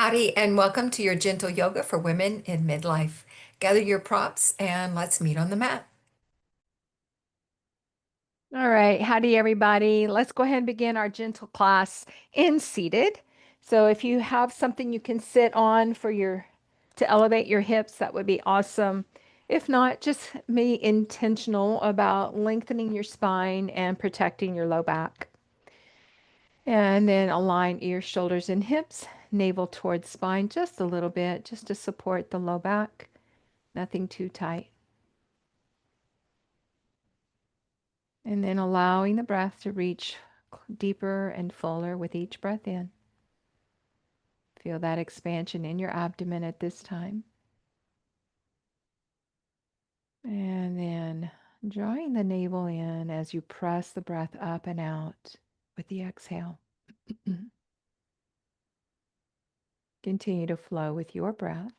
Howdy, and welcome to your gentle yoga for women in midlife. Gather your props and let's meet on the mat. All right, howdy everybody. Let's go ahead and begin our gentle class in seated. So if you have something you can sit on for your to elevate your hips, that would be awesome. If not, just be intentional about lengthening your spine and protecting your low back. And then align ears, shoulders, and hips, navel towards spine just a little bit, just to support the low back. Nothing too tight. And then allowing the breath to reach deeper and fuller with each breath in. Feel that expansion in your abdomen at this time. And then drawing the navel in as you press the breath up and out with the exhale. Continue to flow with your breath.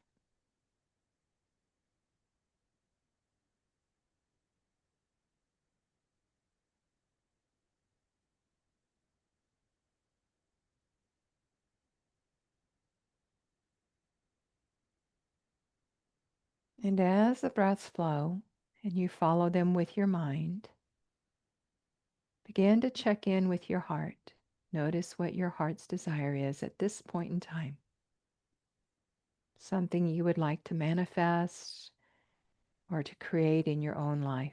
And as the breaths flow and you follow them with your mind, begin to check in with your heart. Notice what your heart's desire is at this point in time. Something you would like to manifest or to create in your own life.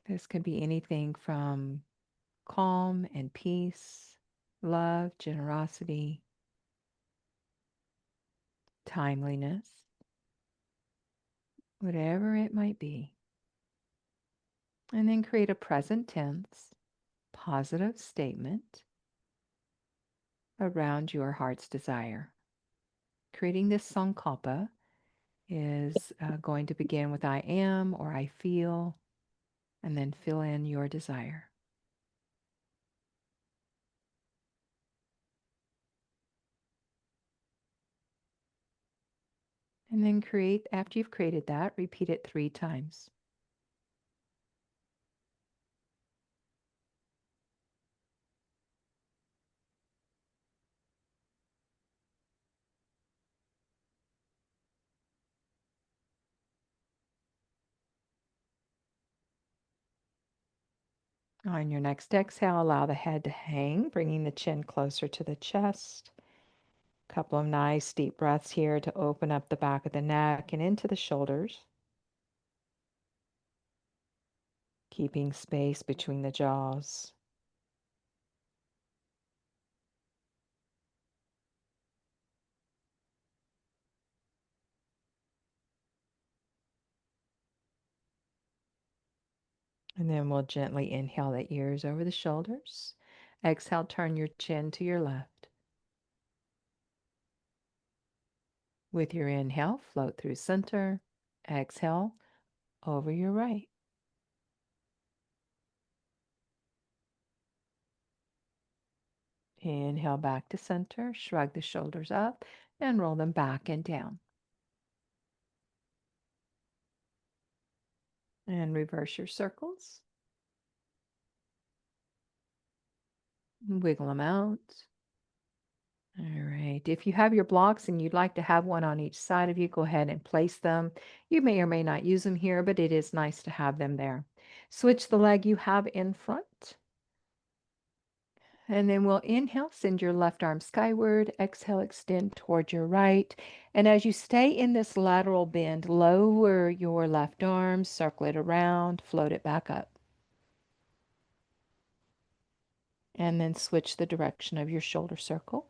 This could be anything from calm and peace, love, generosity, timeliness, whatever it might be. And then create a present tense, positive statement around your heart's desire. Creating this sankalpa is going to begin with I am or I feel, and then fill in your desire. And then after you've created that, repeat it 3 times. On your next exhale, allow the head to hang, bringing the chin closer to the chest. Couple of nice deep breaths here to open up the back of the neck and into the shoulders. Keeping space between the jaws. And then we'll gently inhale the ears over the shoulders. Exhale, turn your chin to your left. With your inhale, float through center. Exhale, over your right. Inhale back to center, shrug the shoulders up, and roll them back and down. And reverse your circles. Wiggle them out. All right. If you have your blocks and you'd like to have one on each side of you, go ahead and place them. You may or may not use them here, but it is nice to have them there. Switch the leg you have in front. And then we'll inhale, send your left arm skyward. Exhale, extend toward your right. And as you stay in this lateral bend, lower your left arm, circle it around, float it back up. And then switch the direction of your shoulder circle.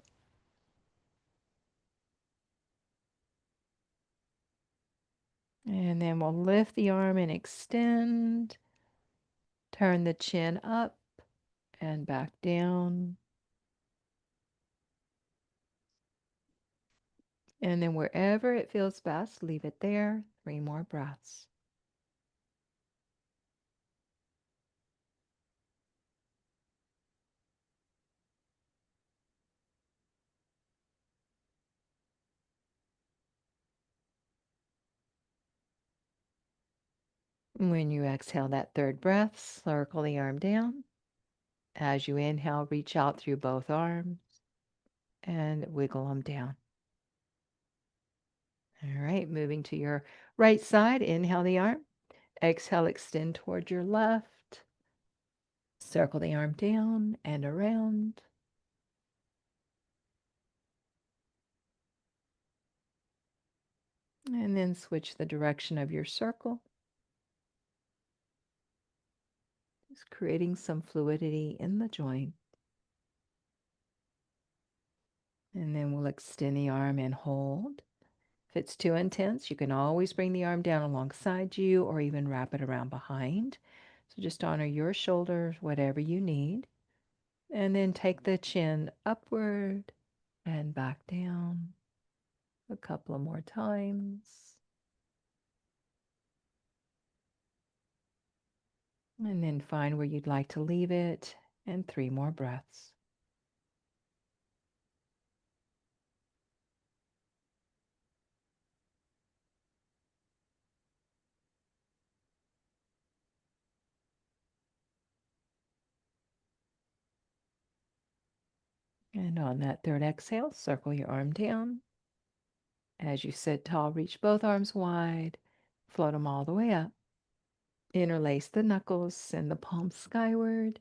And then we'll lift the arm and extend. Turn the chin up and back down. And then wherever it feels best, leave it there. 3 more breaths. When you exhale that 3rd breath, circle the arm down. As you inhale, reach out through both arms. and wiggle them down. All right, moving to your right side. Inhale the arm. Exhale, extend toward your left. Circle the arm down and around. And then switch the direction of your circle. Just creating some fluidity in the joint. And then we'll extend the arm and hold. If it's too intense, you can always bring the arm down alongside you or even wrap it around behind. So just honor your shoulders, whatever you need. And then take the chin upward and back down a couple of more times. And then find where you'd like to leave it. And 3 more breaths. And on that third exhale, circle your arm down. As you sit tall, reach both arms wide, float them all the way up. Interlace the knuckles, send the palms skyward.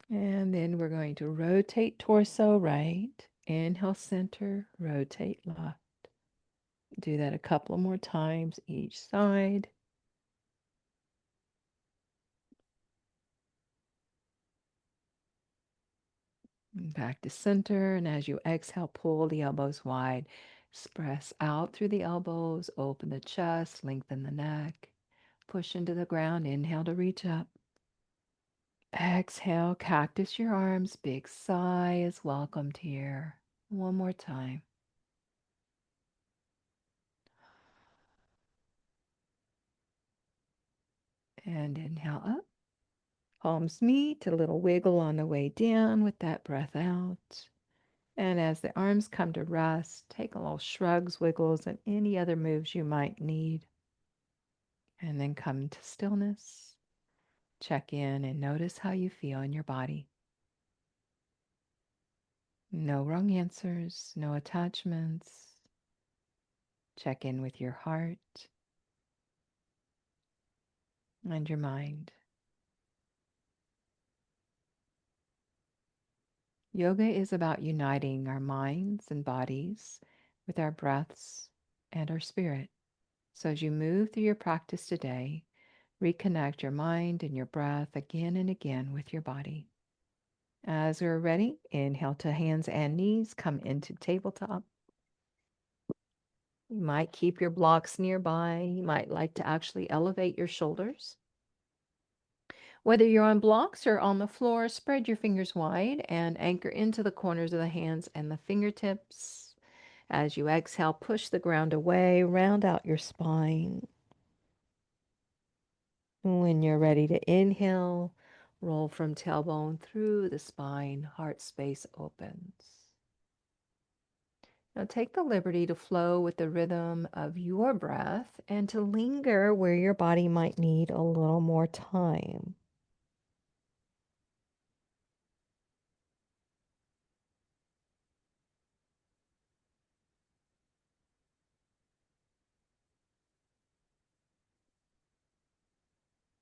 And then we're going to rotate torso right. Inhale, center, rotate left. Do that a couple more times each side. Back to center, and as you exhale, pull the elbows wide. Press out through the elbows, open the chest, lengthen the neck. Push into the ground, inhale to reach up. Exhale, cactus your arms, big sigh is welcomed here. One more time. And inhale up. Palms meet, a little wiggle on the way down with that breath out. And as the arms come to rest, take a little shrugs, wiggles, and any other moves you might need. And then come to stillness. Check in and notice how you feel in your body. No wrong answers, no attachments. Check in with your heart and your mind. Yoga is about uniting our minds and bodies with our breaths and our spirit. So as you move through your practice today, reconnect your mind and your breath again and again with your body. As we're ready, inhale to hands and knees, come into tabletop. You might keep your blocks nearby. You might like to actually elevate your shoulders. Whether you're on blocks or on the floor, spread your fingers wide and anchor into the corners of the hands and the fingertips. As you exhale, push the ground away, round out your spine. When you're ready to inhale, roll from tailbone through the spine, heart space opens. Now take the liberty to flow with the rhythm of your breath and to linger where your body might need a little more time.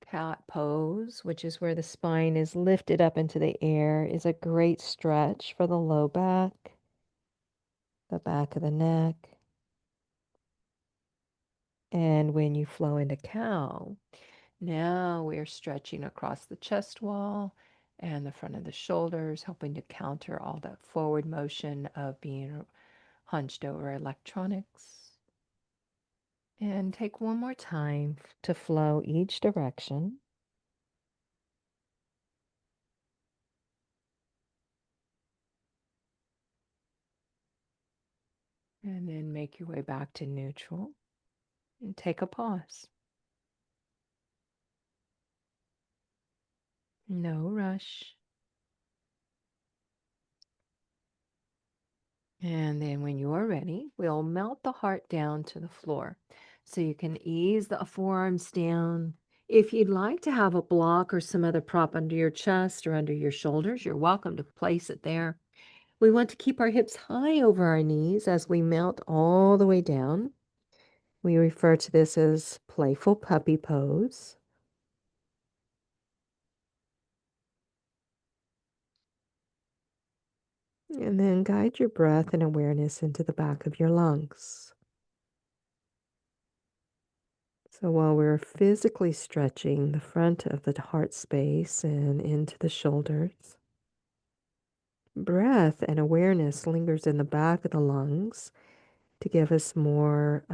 Cat pose, which is where the spine is lifted up into the air, is a great stretch for the low back, the back of the neck. And when you flow into cow, now we're stretching across the chest wall and the front of the shoulders, helping to counter all that forward motion of being hunched over electronics. And take one more time to flow each direction. And then make your way back to neutral and take a pause. No rush. And then when you are ready, we'll melt the heart down to the floor. So you can ease the forearms down. If you'd like to have a block or some other prop under your chest or under your shoulders, you're welcome to place it there. We want to keep our hips high over our knees as we melt all the way down. We refer to this as playful puppy pose. And then guide your breath and awareness into the back of your lungs. So while we're physically stretching the front of the heart space and into the shoulders, breath and awareness lingers in the back of the lungs to give us more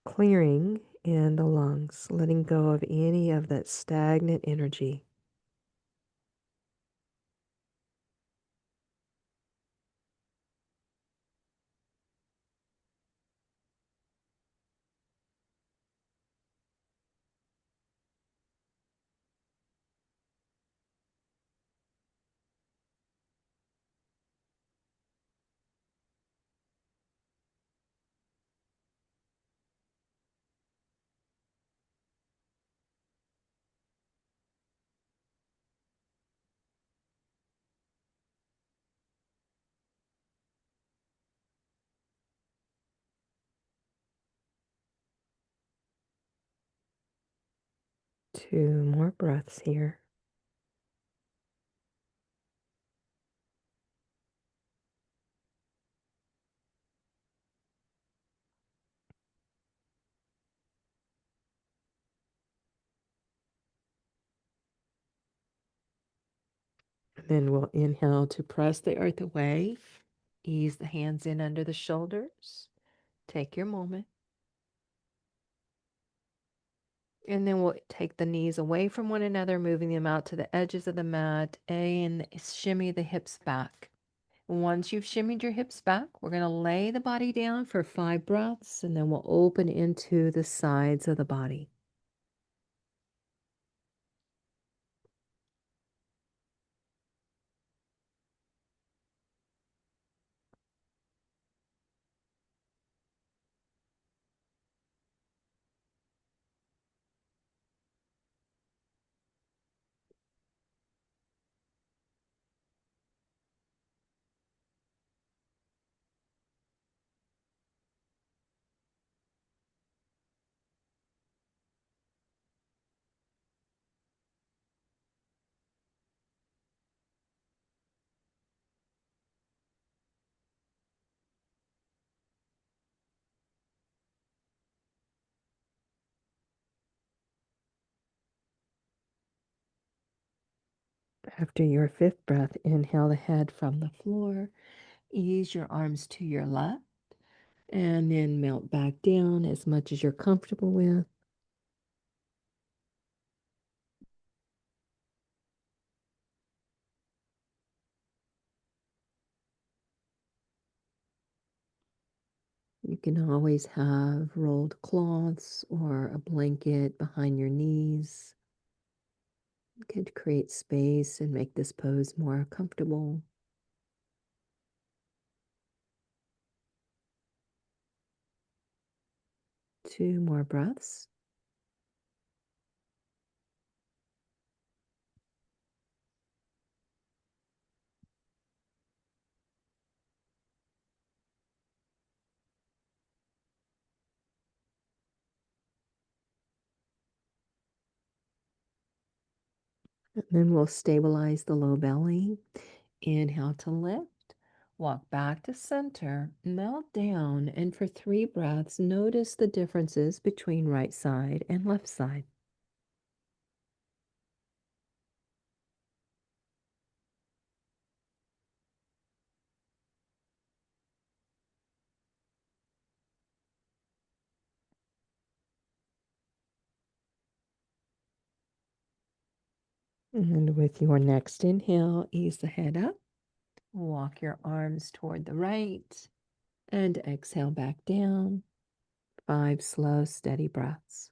clearing in the lungs, letting go of any of that stagnant energy. Two more breaths here. And then we'll inhale to press the earth away. Ease the hands in under the shoulders. Take your moment. And then we'll take the knees away from one another, moving them out to the edges of the mat and shimmy the hips back. Once you've shimmied your hips back, we're going to lay the body down for 5 breaths, and then we'll open into the sides of the body. After your 5th breath, inhale the head from the floor. Ease your arms to your left, and then melt back down as much as you're comfortable with. You can always have rolled cloths or a blanket behind your knees. You could create space and make this pose more comfortable. 2 more breaths. And then we'll stabilize the low belly. Inhale to lift. Walk back to center. Melt down. And for 3 breaths, notice the differences between right side and left side. And with your next inhale, ease the head up. Walk your arms toward the right. And exhale back down. 5 slow, steady breaths.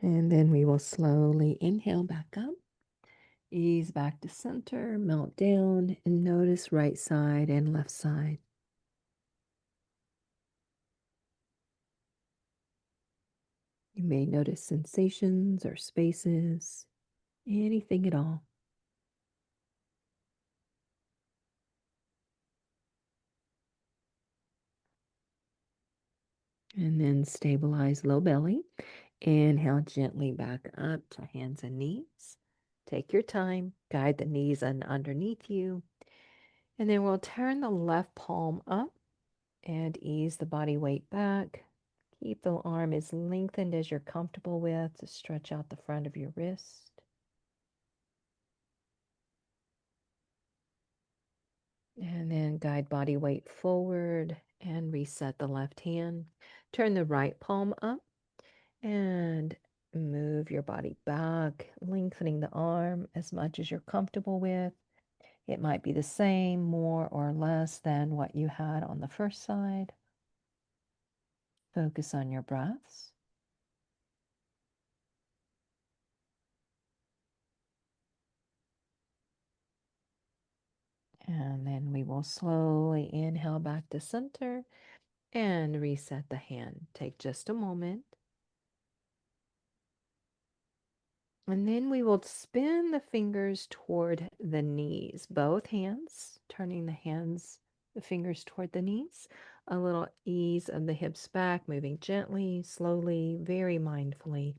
And then we will slowly inhale back up, ease back to center, melt down, and notice right side and left side. You may notice sensations or spaces, anything at all. And then stabilize low belly. Inhale gently back up to hands and knees. Take your time, guide the knees underneath you. And then we'll turn the left palm up and ease the body weight back. Keep the arm as lengthened as you're comfortable with to stretch out the front of your wrist. And then guide body weight forward and reset the left hand. Turn the right palm up and move your body back, lengthening the arm as much as you're comfortable with. It might be the same, more or less than what you had on the first side. Focus on your breaths. And then we will slowly inhale back to center and reset the hand. Take just a moment. And then we will spin the fingers toward the knees, both hands, turning the fingers toward the knees. A little ease of the hips back, moving gently, slowly, very mindfully,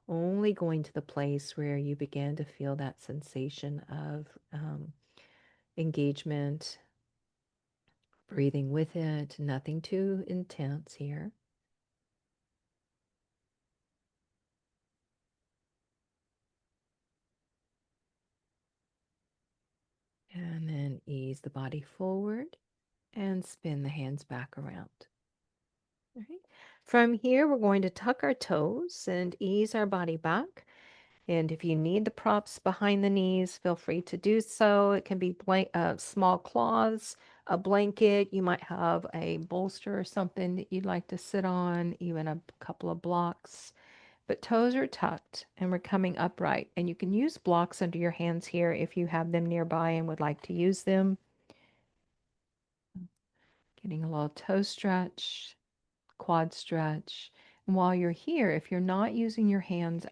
only going to the place where you begin to feel that sensation of engagement, breathing with it, nothing too intense here. And then ease the body forward and spin the hands back around. All right. From here, we're going to tuck our toes and ease our body back. And if you need the props behind the knees, feel free to do so. It can be small cloths, a blanket. You might have a bolster or something that you'd like to sit on, even a couple of blocks. But toes are tucked and we're coming upright. And you can use blocks under your hands here if you have them nearby and would like to use them. Getting a little toe stretch, quad stretch. And while you're here, if you're not using your hands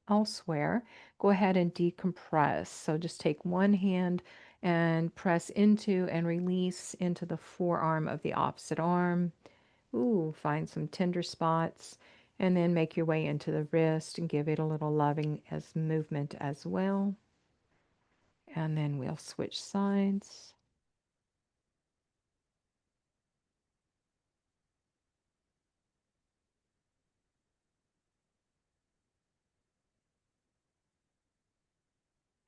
elsewhere, go ahead and decompress. So just take one hand and press into and release into the forearm of the opposite arm. Ooh, find some tender spots. And then make your way into the wrist and give it a little loving as movement as well. And then we'll switch sides.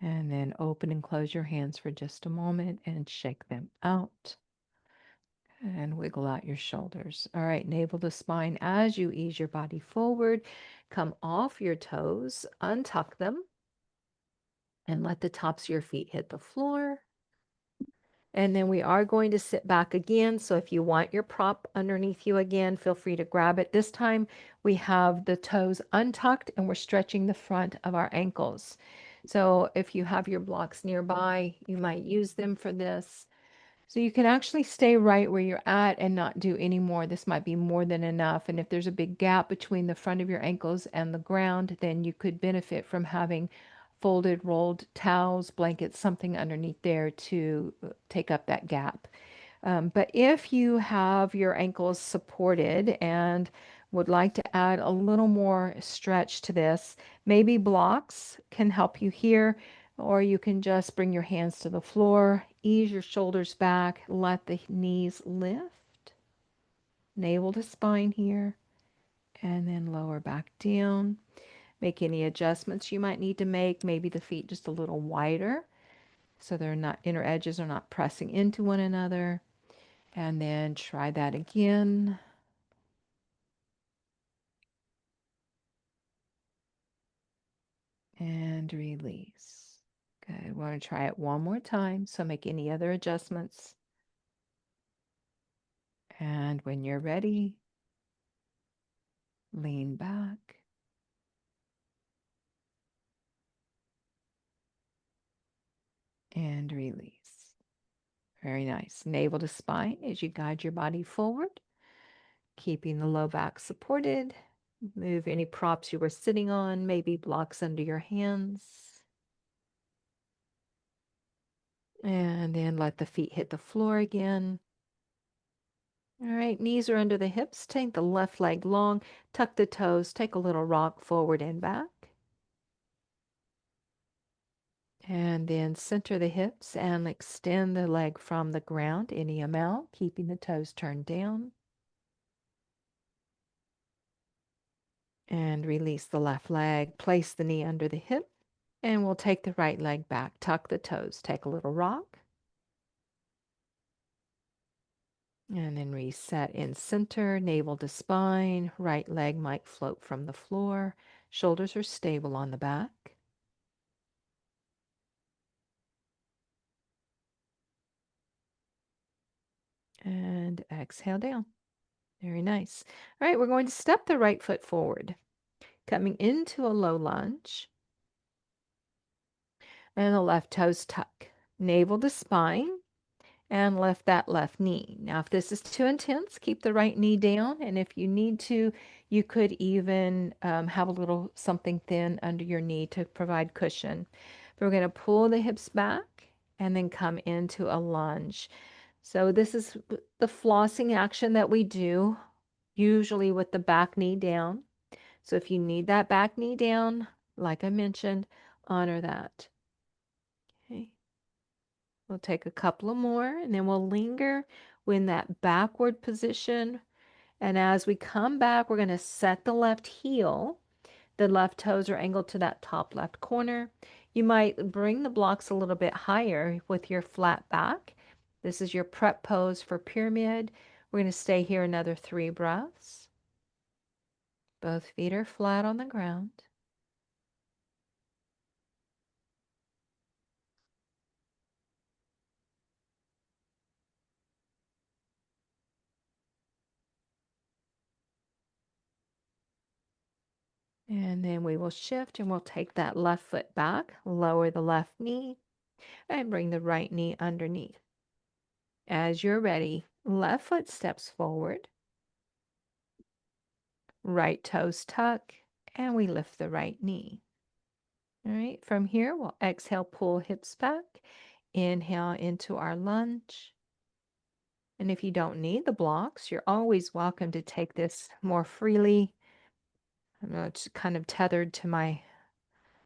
And then open and close your hands for just a moment and shake them out. And wiggle out your shoulders. All right, navel to spine as you ease your body forward. Come off your toes, untuck them, and let the tops of your feet hit the floor. And then we are going to sit back again. So if you want your prop underneath you again, feel free to grab it. This time we have the toes untucked and we're stretching the front of our ankles. So if you have your blocks nearby, you might use them for this. So you can actually stay right where you're at and not do any more. This might be more than enough. And if there's a big gap between the front of your ankles and the ground, then you could benefit from having folded, rolled towels, blankets, something underneath there to take up that gap. But if you have your ankles supported and would like to add a little more stretch to this, maybe blocks can help you here, or you can just bring your hands to the floor, ease your shoulders back, let the knees lift, navel to spine here, and then lower back down. Make any adjustments you might need to make, maybe the feet just a little wider so they're not, inner edges are not pressing into one another. And then try that again. And release. Good. Want to try it one more time. So make any other adjustments. And when you're ready, lean back and release. Very nice. Navel to spine as you guide your body forward, keeping the low back supported. Move any props you were sitting on, maybe blocks under your hands. And then let the feet hit the floor again. All right, knees are under the hips. Take the left leg long, tuck the toes, take a little rock forward and back. And then center the hips and extend the leg from the ground any amount, keeping the toes turned down. And release the left leg. Place the knee under the hip. And we'll take the right leg back. Tuck the toes. Take a little rock. And then reset in center, navel to spine. Right leg might float from the floor. Shoulders are stable on the back. And exhale down. Very nice. All right, we're going to step the right foot forward, coming into a low lunge. And the left toes tuck. Navel to spine. And lift that left knee. Now, if this is too intense, keep the right knee down. And if you need to, you could even have a little something thin under your knee to provide cushion. But we're going to pull the hips back and then come into a lunge. So this is the flossing action that we do, usually with the back knee down. So if you need that back knee down, like I mentioned, honor that. Okay. We'll take a couple of more and then we'll linger in that backward position. And as we come back, we're going to set the left heel. The left toes are angled to that top left corner. You might bring the blocks a little bit higher with your flat back. This is your prep pose for pyramid. We're going to stay here another 3 breaths. Both feet are flat on the ground. And then we will shift and we'll take that left foot back, lower the left knee, and bring the right knee underneath. As you're ready, left foot steps forward, right toes tuck, and we lift the right knee. All right, from here, we'll exhale, pull hips back, inhale into our lunge. And if you don't need the blocks, you're always welcome to take this more freely. I know it's kind of tethered to my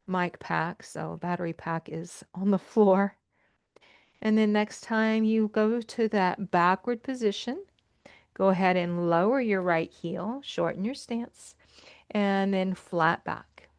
mic pack, so battery pack is on the floor. And then next time you go to that backward position, go ahead and lower your right heel, shorten your stance, and then flat back.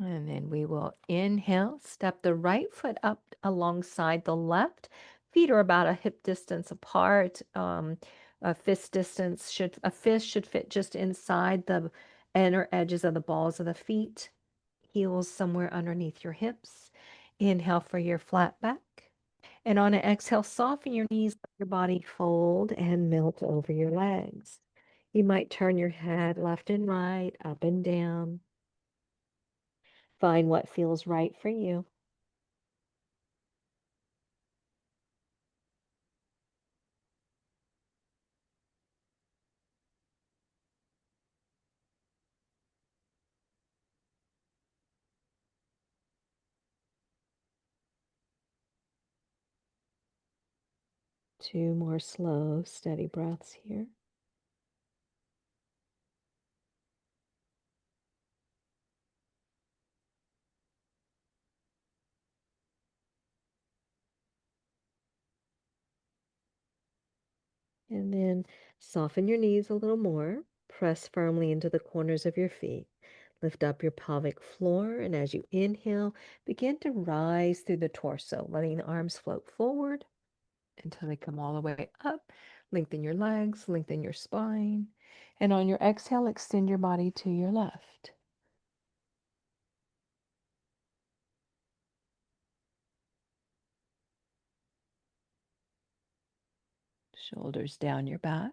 'And then we will inhale, step the right foot up alongside the left. Feet are about a hip distance apart. A fist should fit just inside the inner edges of the balls of the feet. Heels somewhere underneath your hips. Inhale for your flat back. And on an exhale, soften your knees, let your body fold and melt over your legs. You might turn your head left and right, up and down. Find what feels right for you. 2 more slow, steady breaths here. And then soften your knees a little more. Press firmly into the corners of your feet. Lift up your pelvic floor, and as you inhale, begin to rise through the torso, letting the arms float forward until they come all the way up. Lengthen your legs, lengthen your spine. And on your exhale, extend your body to your left. Shoulders down your back.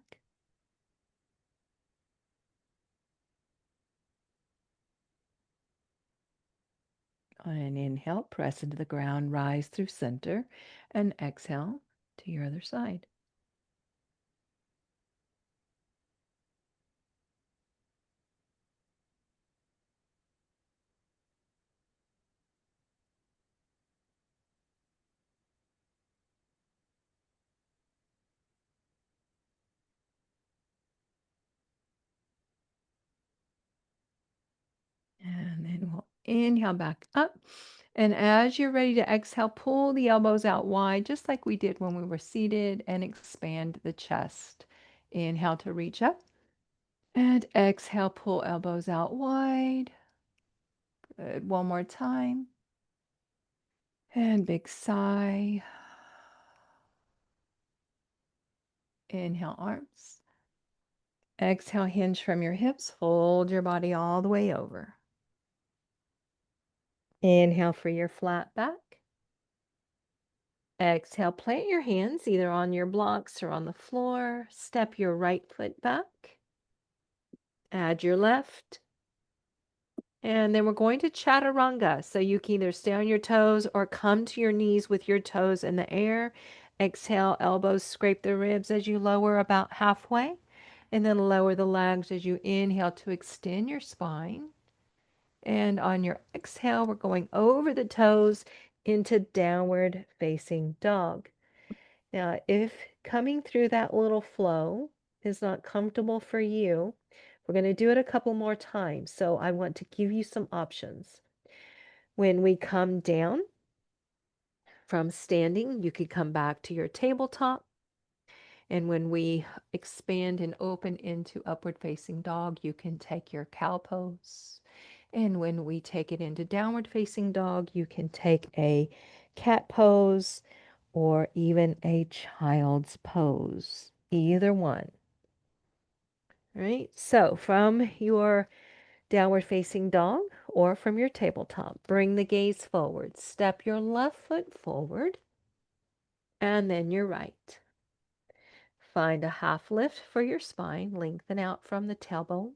On an inhale, press into the ground, rise through center, and exhale to your other side. And then we'll inhale back up. And as you're ready to exhale, pull the elbows out wide, just like we did when we were seated, and expand the chest. Inhale to reach up. And exhale, pull elbows out wide. Good. One more time. And big sigh. Inhale, arms. Exhale, hinge from your hips. Fold your body all the way over. Inhale for your flat back. Exhale, plant your hands either on your blocks or on the floor. Step your right foot back. Add your left. And then we're going to chaturanga. So you can either stay on your toes or come to your knees with your toes in the air. Exhale, elbows scrape the ribs as you lower about halfway. And then lower the legs as you inhale to extend your spine. And on your exhale, we're going over the toes into downward facing dog. Now, if coming through that little flow is not comfortable for you, we're going to do it a couple more times. So I want to give you some options. When we come down from standing, you could come back to your tabletop. And when we expand and open into upward facing dog, you can take your cow pose. And when we take it into downward facing dog, you can take a cat pose or even a child's pose. Either one. All right? So from your downward facing dog or from your tabletop, bring the gaze forward. Step your left foot forward and then your right. Find a half lift for your spine. Lengthen out from the tailbone.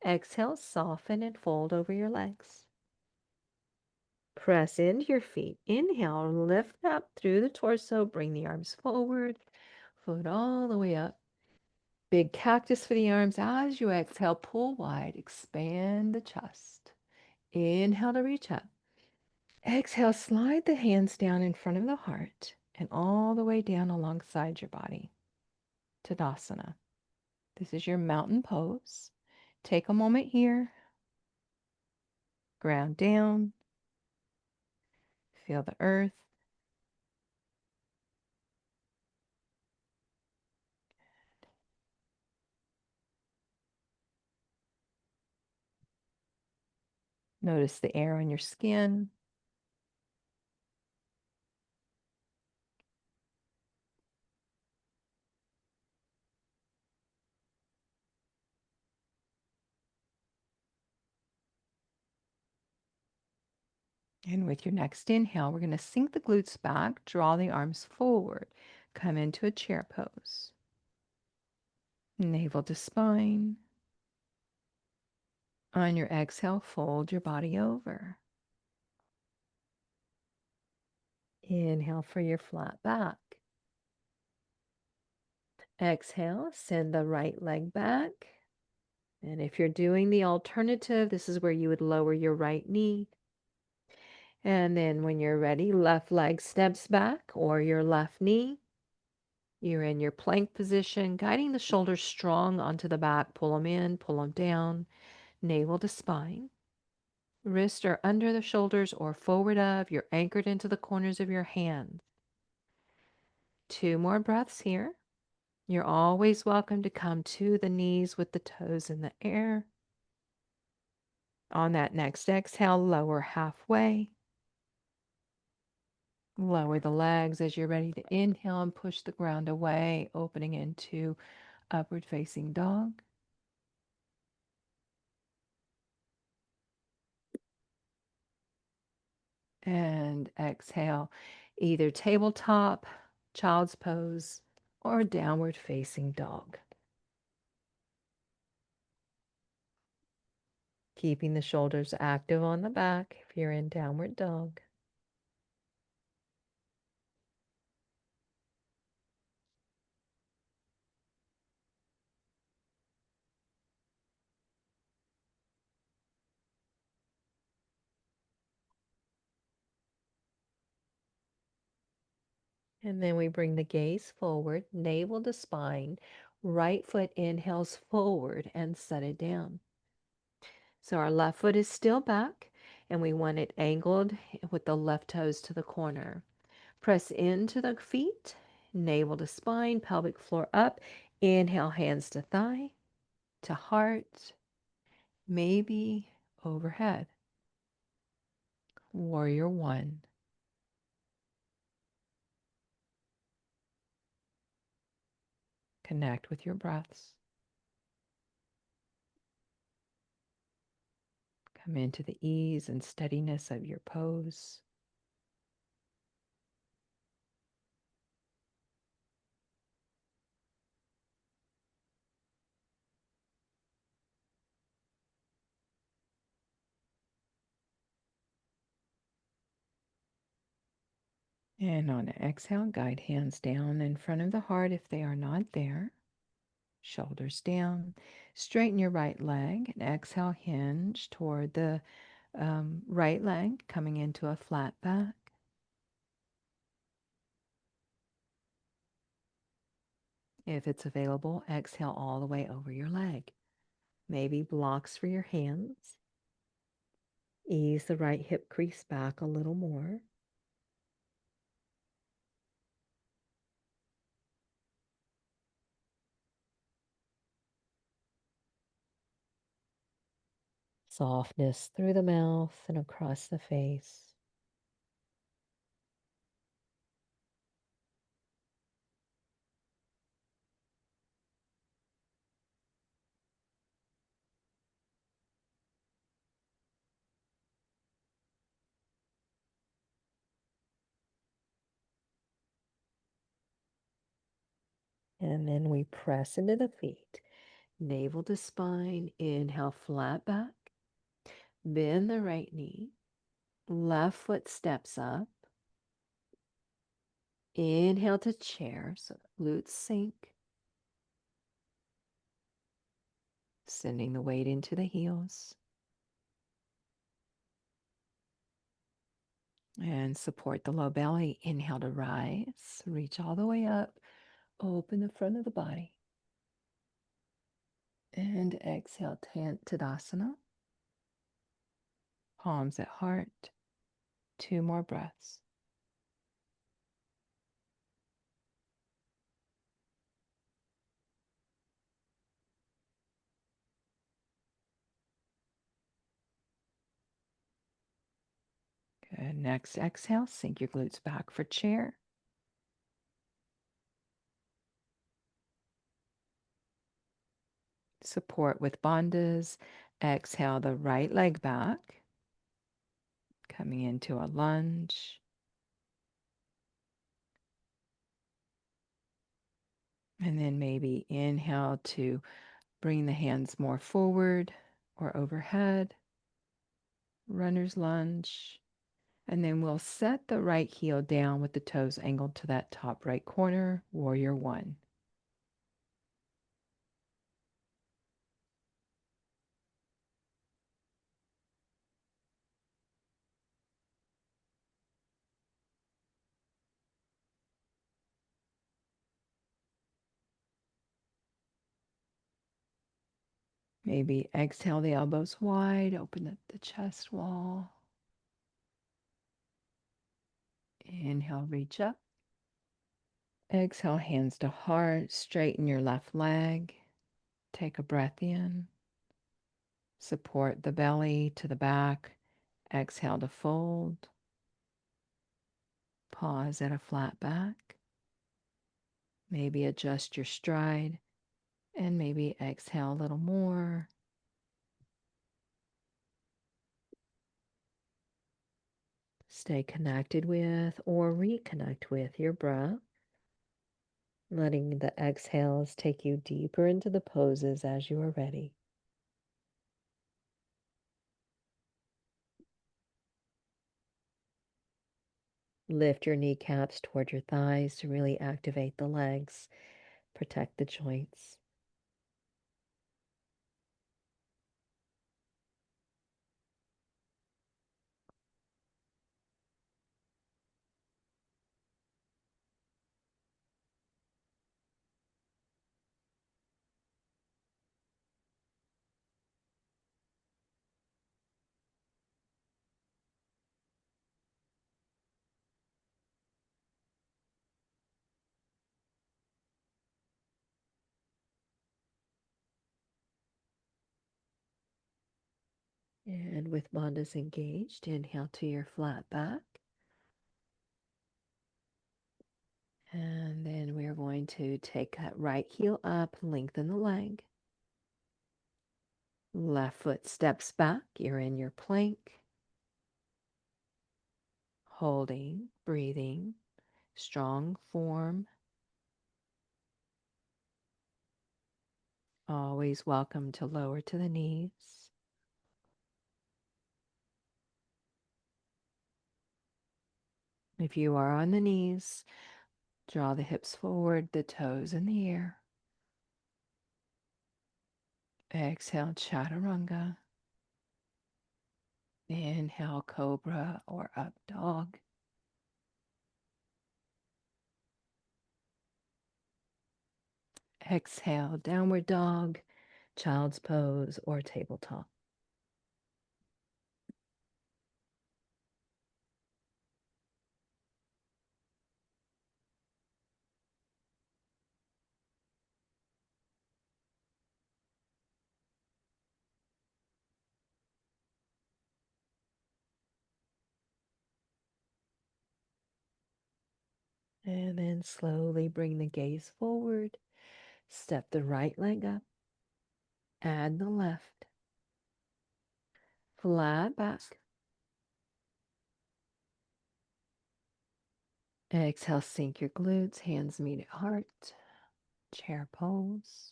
Exhale, soften and fold over your legs. Press into your feet. Inhale, lift up through the torso. Bring the arms forward. Foot all the way up. Big cactus for the arms. As you exhale, pull wide. Expand the chest. Inhale to reach up. Exhale, slide the hands down in front of the heart and all the way down alongside your body. Tadasana. This is your mountain pose. Take a moment here. Ground down. Feel the earth. Notice the air on your skin. And with your next inhale, we're going to sink the glutes back, draw the arms forward, come into a chair pose. Navel to spine. On your exhale, fold your body over. Inhale for your flat back. Exhale, send the right leg back. And if you're doing the alternative, this is where you would lower your right knee. And then when you're ready, left leg steps back or your left knee. You're in your plank position, guiding the shoulders strong onto the back. Pull them in, pull them down, navel to spine. Wrists are under the shoulders or forward of. You're anchored into the corners of your hands. 2 more breaths here. You're always welcome to come to the knees with the toes in the air. On that next exhale, lower halfway. Lower the legs as you're ready to inhale and push the ground away, opening into upward facing dog. And exhale, either tabletop, child's pose, or downward facing dog. Keeping the shoulders active on the back if you're in downward dog. And then we bring the gaze forward, navel to spine. Right foot inhales forward and set it down. So our left foot is still back and we want it angled with the left toes to the corner. Press into the feet, navel to spine, pelvic floor up. Inhale, hands to thigh, to heart, maybe overhead. Warrior one. Connect with your breaths. Come into the ease and steadiness of your pose. And on an exhale, guide hands down in front of the heart if they are not there. Shoulders down. Straighten your right leg and exhale, hinge toward the right leg, coming into a flat back. If it's available, exhale all the way over your leg. Maybe blocks for your hands. Ease the right hip crease back a little more. Softness through the mouth and across the face. And then we press into the feet. Navel to spine. Inhale, flat back. Bend the right knee. Left foot steps up. Inhale to chair, so glutes sink. Sending the weight into the heels. And support the low belly. Inhale to rise. Reach all the way up. Open the front of the body. And exhale, Tadasana. Palms at heart. 2 more breaths. Good. Next exhale, sink your glutes back for chair. Support with bandhas. Exhale the right leg back. Coming into a lunge. And then maybe inhale to bring the hands more forward or overhead. Runner's lunge. And then we'll set the right heel down with the toes angled to that top right corner, warrior one. Maybe exhale the elbows wide, open up the chest wall. Inhale, reach up. Exhale, hands to heart, straighten your left leg. Take a breath in. Support the belly to the back. Exhale to fold. Pause at a flat back. Maybe adjust your stride and maybe exhale a little more. Stay connected with or reconnect with your breath, letting the exhales take you deeper into the poses as you are ready. Lift your kneecaps toward your thighs to really activate the legs, protect the joints. And with bandhas engaged, inhale to your flat back. And then we're going to take that right heel up, lengthen the leg. Left foot steps back. You're in your plank. Holding, breathing, strong form. Always welcome to lower to the knees. If you are on the knees, draw the hips forward, the toes in the air. Exhale, chaturanga. Inhale, cobra or up dog. Exhale, downward dog, child's pose, or tabletop. And then slowly bring the gaze forward. Step the right leg up. Add the left. Flat back. Exhale, sink your glutes, hands meet at heart. Chair pose.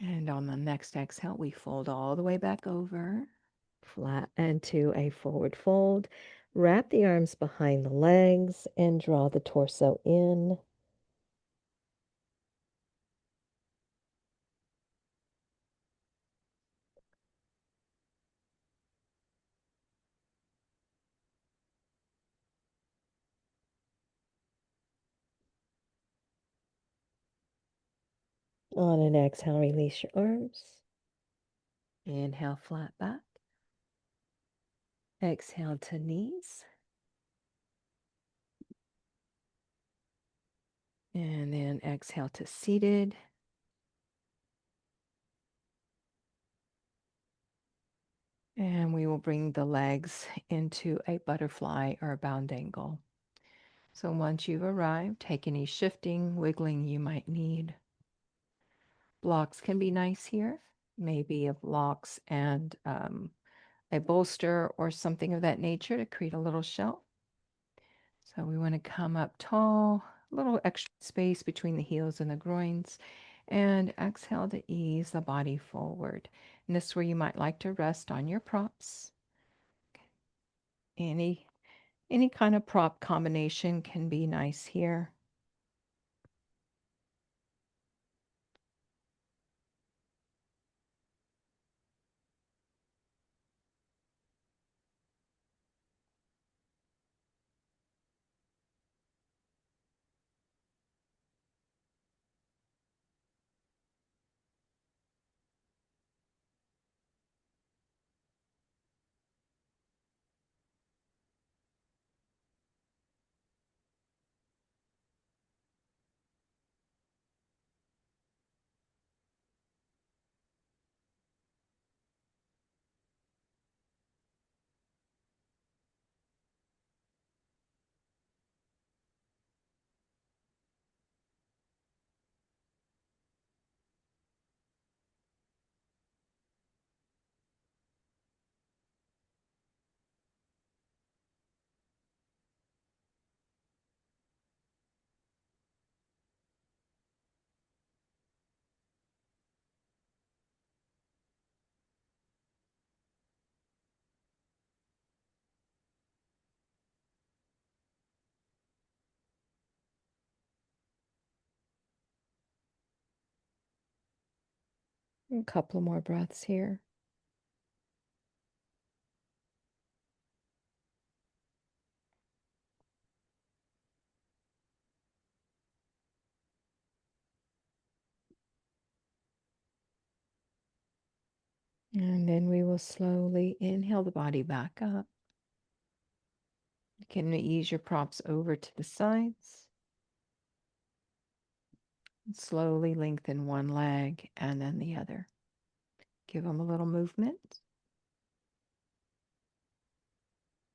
And on the next exhale, we fold all the way back over. Flat into a forward fold. Wrap the arms behind the legs and draw the torso in. On an exhale, release your arms. Inhale, flat back. Exhale to knees. And then exhale to seated. And we will bring the legs into a butterfly or a bound angle. So once you've arrived, take any shifting, wiggling you might need. Blocks can be nice here, maybe of blocks and a bolster or something of that nature to create a little shelf. So we want to come up tall, a little extra space between the heels and the groins, and exhale to ease the body forward. And this is where you might like to rest on your props. Any kind of prop combination can be nice here. A couple more breaths here. And then we will slowly inhale the body back up. You can ease your props over to the sides. Slowly lengthen one leg and then the other. Give them a little movement.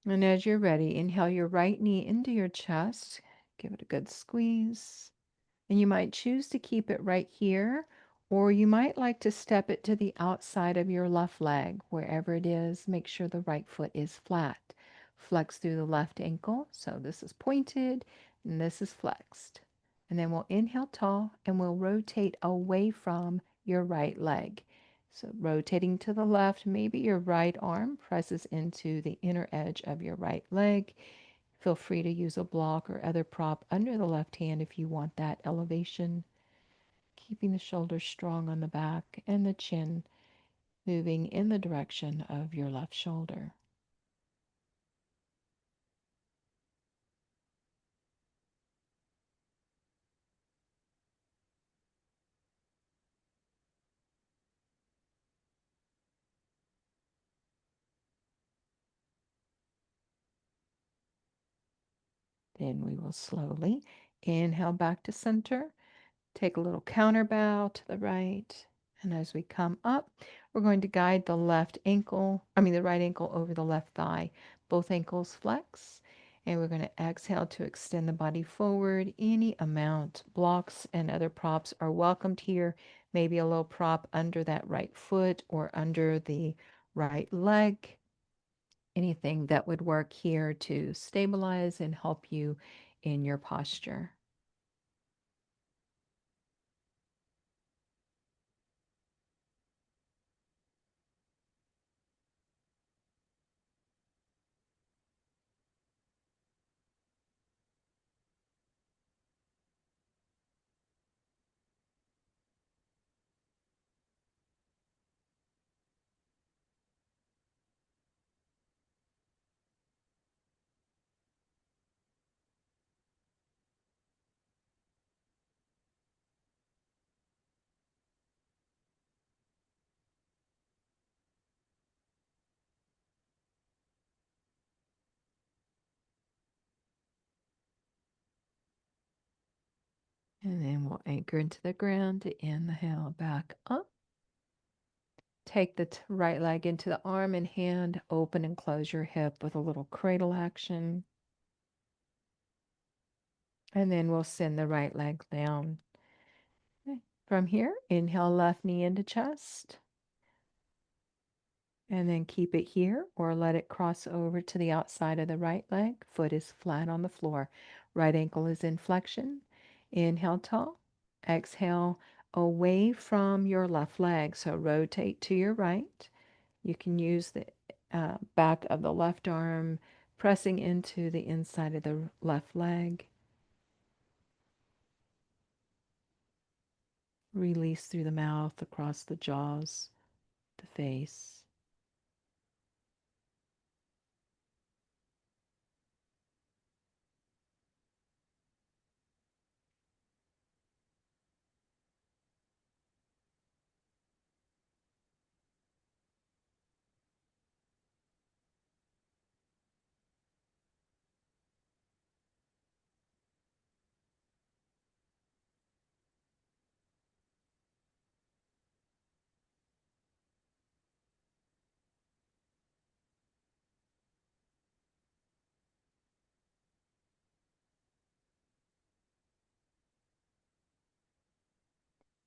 And as you're ready, inhale your right knee into your chest. Give it a good squeeze. And you might choose to keep it right here, or you might like to step it to the outside of your left leg, wherever it is. Make sure the right foot is flat. Flex through the left ankle. So this is pointed and this is flexed. And then we'll inhale tall and we'll rotate away from your right leg. So rotating to the left, maybe your right arm presses into the inner edge of your right leg. Feel free to use a block or other prop under the left hand if you want that elevation. Keeping the shoulders strong on the back and the chin moving in the direction of your left shoulder. Then we will slowly inhale back to center. Take a little counter bow to the right. And as we come up, we're going to guide the right ankle over the left thigh. Both ankles flex. And we're going to exhale to extend the body forward any amount. Blocks and other props are welcomed here. Maybe a little prop under that right foot or under the right leg. Anything that would work here to stabilize and help you in your posture. And then we'll anchor into the ground to inhale back up. Take the right leg into the arm and hand. Open and close your hip with a little cradle action. And then we'll send the right leg down. Okay. From here, inhale left knee into chest. And then keep it here or let it cross over to the outside of the right leg. Foot is flat on the floor. Right ankle is in flexion. Inhale tall. Exhale away from your left leg. So rotate to your right. You can use the back of the left arm pressing into the inside of the left leg. Release through the mouth, across the jaws, the face.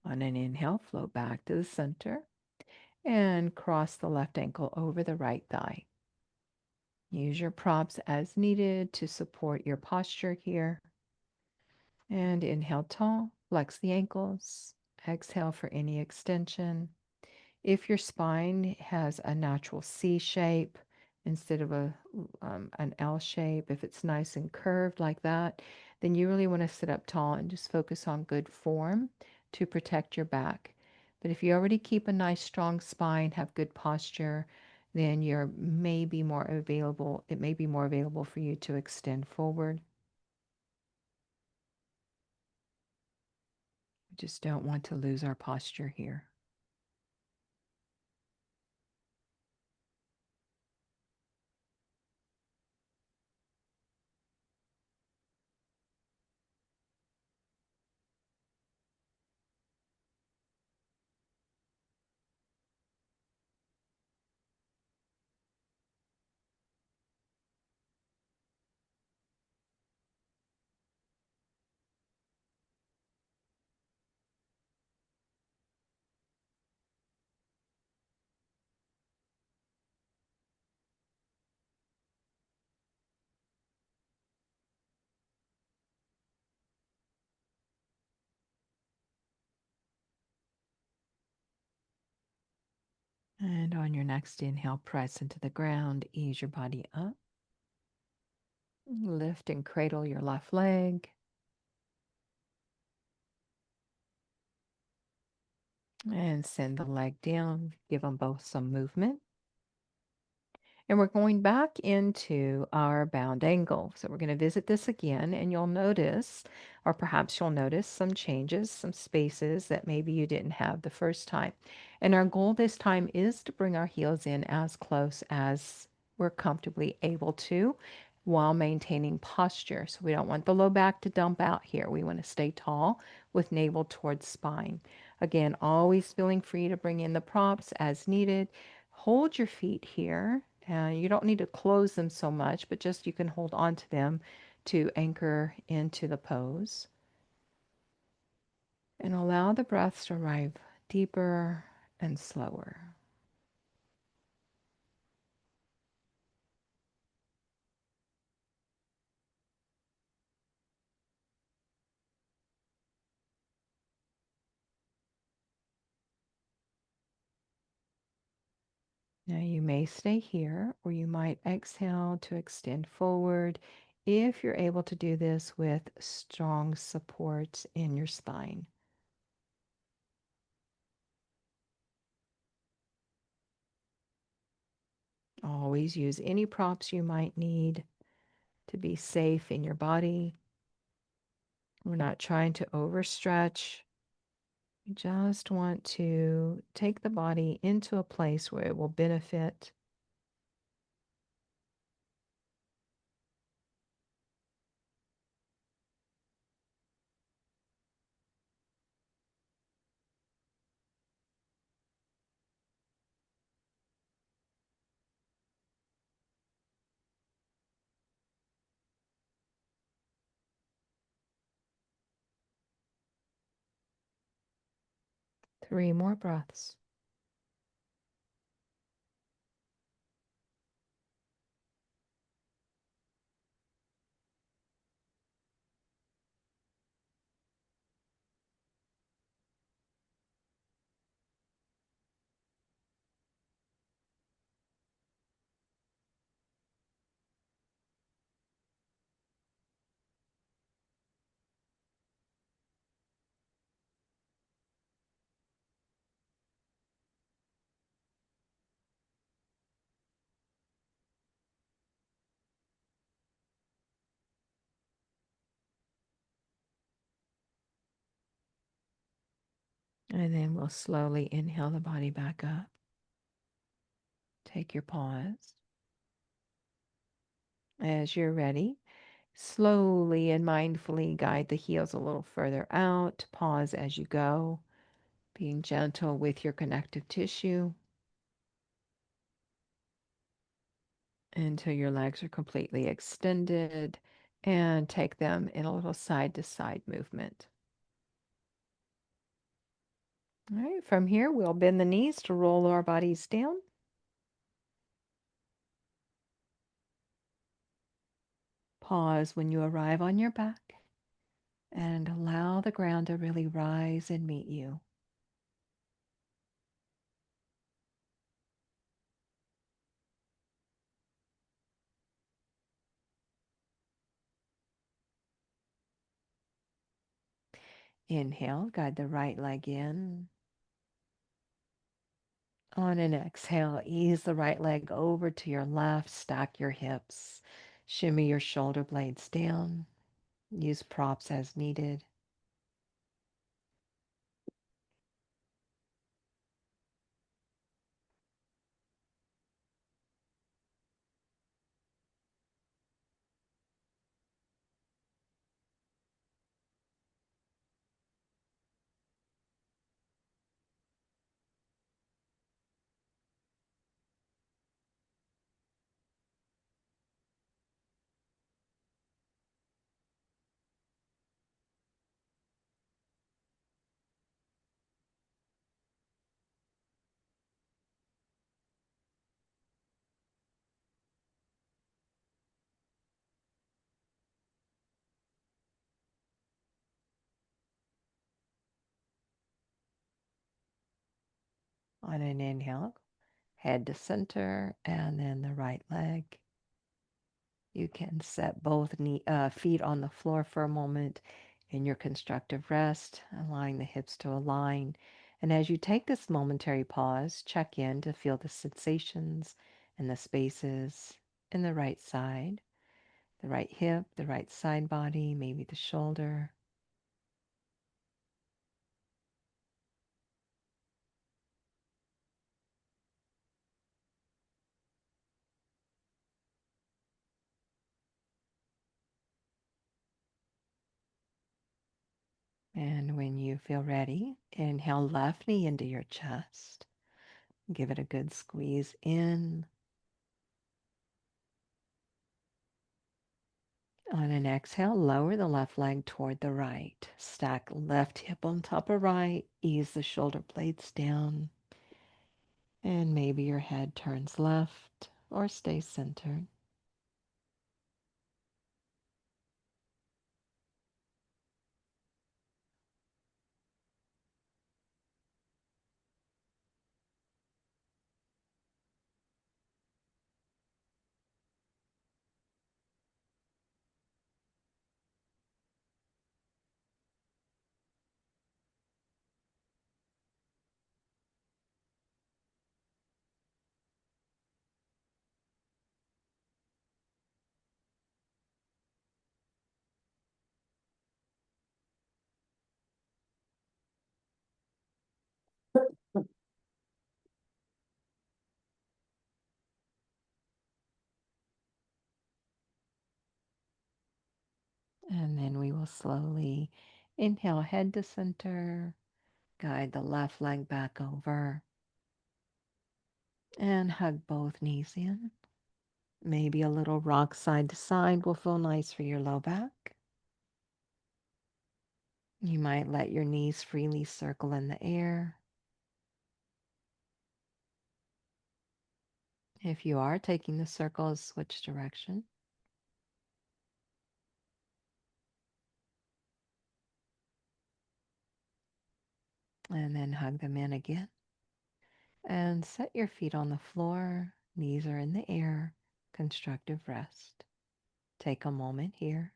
On an inhale, float back to the center and cross the left ankle over the right thigh. Use your props as needed to support your posture here. And inhale tall, flex the ankles. Exhale for any extension. If your spine has a natural C shape instead of an L shape, if it's nice and curved like that, then you really want to sit up tall and just focus on good form to protect your back. But But if you already keep a nice strong spine, have good posture, then you're maybe more available. It may be more available for you to extend forward. We just don't want to lose our posture here. And on your next inhale, press into the ground, ease your body up. Lift and cradle your left leg. And send the leg down. Give them both some movement. And we're going back into our bound angle. So we're going to visit this again, and you'll notice, or perhaps you'll notice some changes, some spaces that maybe you didn't have the first time. And our goal this time is to bring our heels in as close as we're comfortably able to while maintaining posture. So we don't want the low back to dump out here. We want to stay tall with navel towards spine. Again, always feeling free to bring in the props as needed. Hold your feet here. You don't need to close them so much, but just you can hold on to them to anchor into the pose. And allow the breaths to arrive deeper and slower. Now you may stay here, or you might exhale to extend forward if you're able to do this with strong support in your spine. Always use any props you might need to be safe in your body. We're not trying to overstretch. We just want to take the body into a place where it will benefit. Three more breaths. And then we'll slowly inhale the body back up. Take your pause. As you're ready, slowly and mindfully guide the heels a little further out. Pause as you go, being gentle with your connective tissue until your legs are completely extended, and take them in a little side to side movement. All right, from here, we'll bend the knees to roll our bodies down. Pause when you arrive on your back and allow the ground to really rise and meet you. Inhale, guide the right leg in. On an exhale, ease the right leg over to your left, stack your hips, shimmy your shoulder blades down, use props as needed. On an inhale, head to center, and then the right leg. You can set both feet on the floor for a moment in your constructive rest, allowing the hips to align. And as you take this momentary pause, check in to feel the sensations and the spaces in the right side, the right hip, the right side body, maybe the shoulder. And when you feel ready, inhale left knee into your chest. Give it a good squeeze in. On an exhale, lower the left leg toward the right. Stack left hip on top of right. Ease the shoulder blades down. And maybe your head turns left or stays centered. And then we will slowly inhale, head to center. Guide the left leg back over. And hug both knees in. Maybe a little rock side to side will feel nice for your low back. You might let your knees freely circle in the air. If you are taking the circles, switch direction. And then hug them in again. And set your feet on the floor. Knees are in the air. Constructive rest. Take a moment here.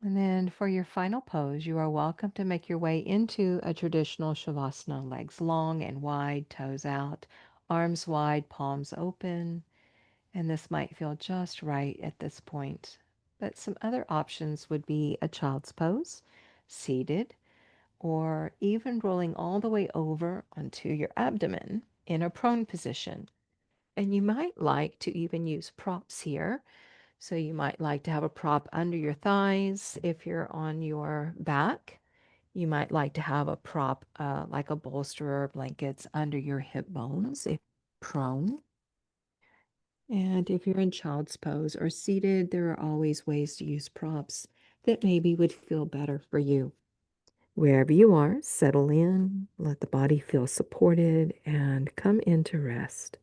And then for your final pose, you are welcome to make your way into a traditional Shavasana. Legs long and wide, toes out, arms wide, palms open. And this might feel just right at this point. But some other options would be a child's pose, seated, or even rolling all the way over onto your abdomen in a prone position. And you might like to even use props here. So you might like to have a prop under your thighs if you're on your back. You might like to have a prop like a bolster or blankets under your hip bones if prone. And if you're in child's pose or seated, there are always ways to use props that maybe would feel better for you. Wherever you are, settle in, let the body feel supported, and come into rest.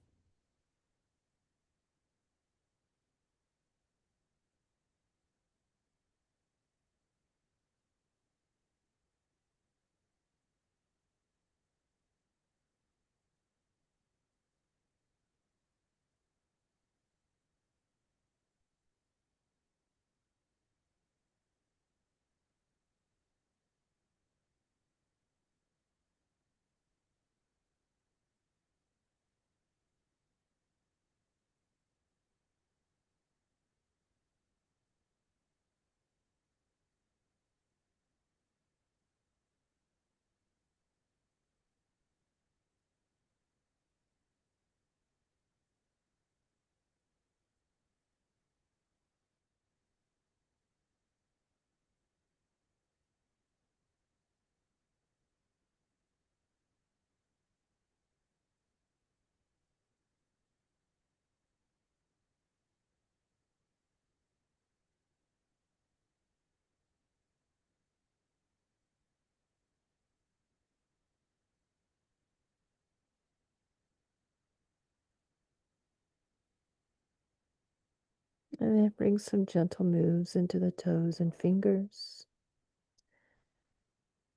And then bring some gentle moves into the toes and fingers.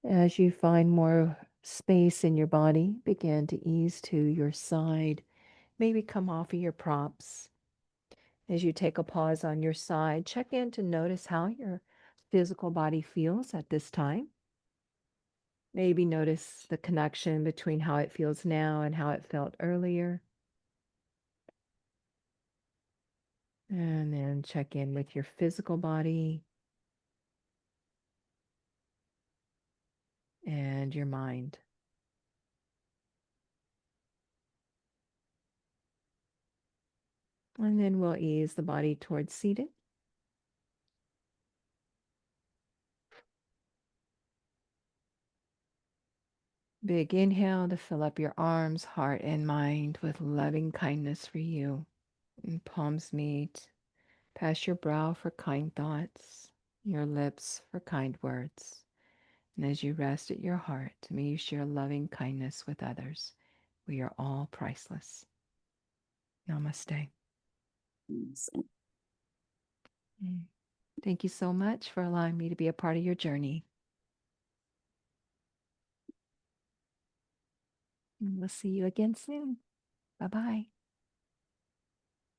As you find more space in your body, begin to ease to your side. Maybe come off of your props. As you take a pause on your side, check in to notice how your physical body feels at this time. Maybe notice the connection between how it feels now and how it felt earlier. And then check in with your physical body and your mind. And then we'll ease the body towards seated. Big inhale to fill up your arms, heart, and mind with loving kindness for you. And palms meet. Pass your brow for kind thoughts, your lips for kind words. And as you rest at your heart, may you share loving kindness with others. We are all priceless. Namaste. Thank you so much for allowing me to be a part of your journey. And we'll see you again soon. Bye-bye.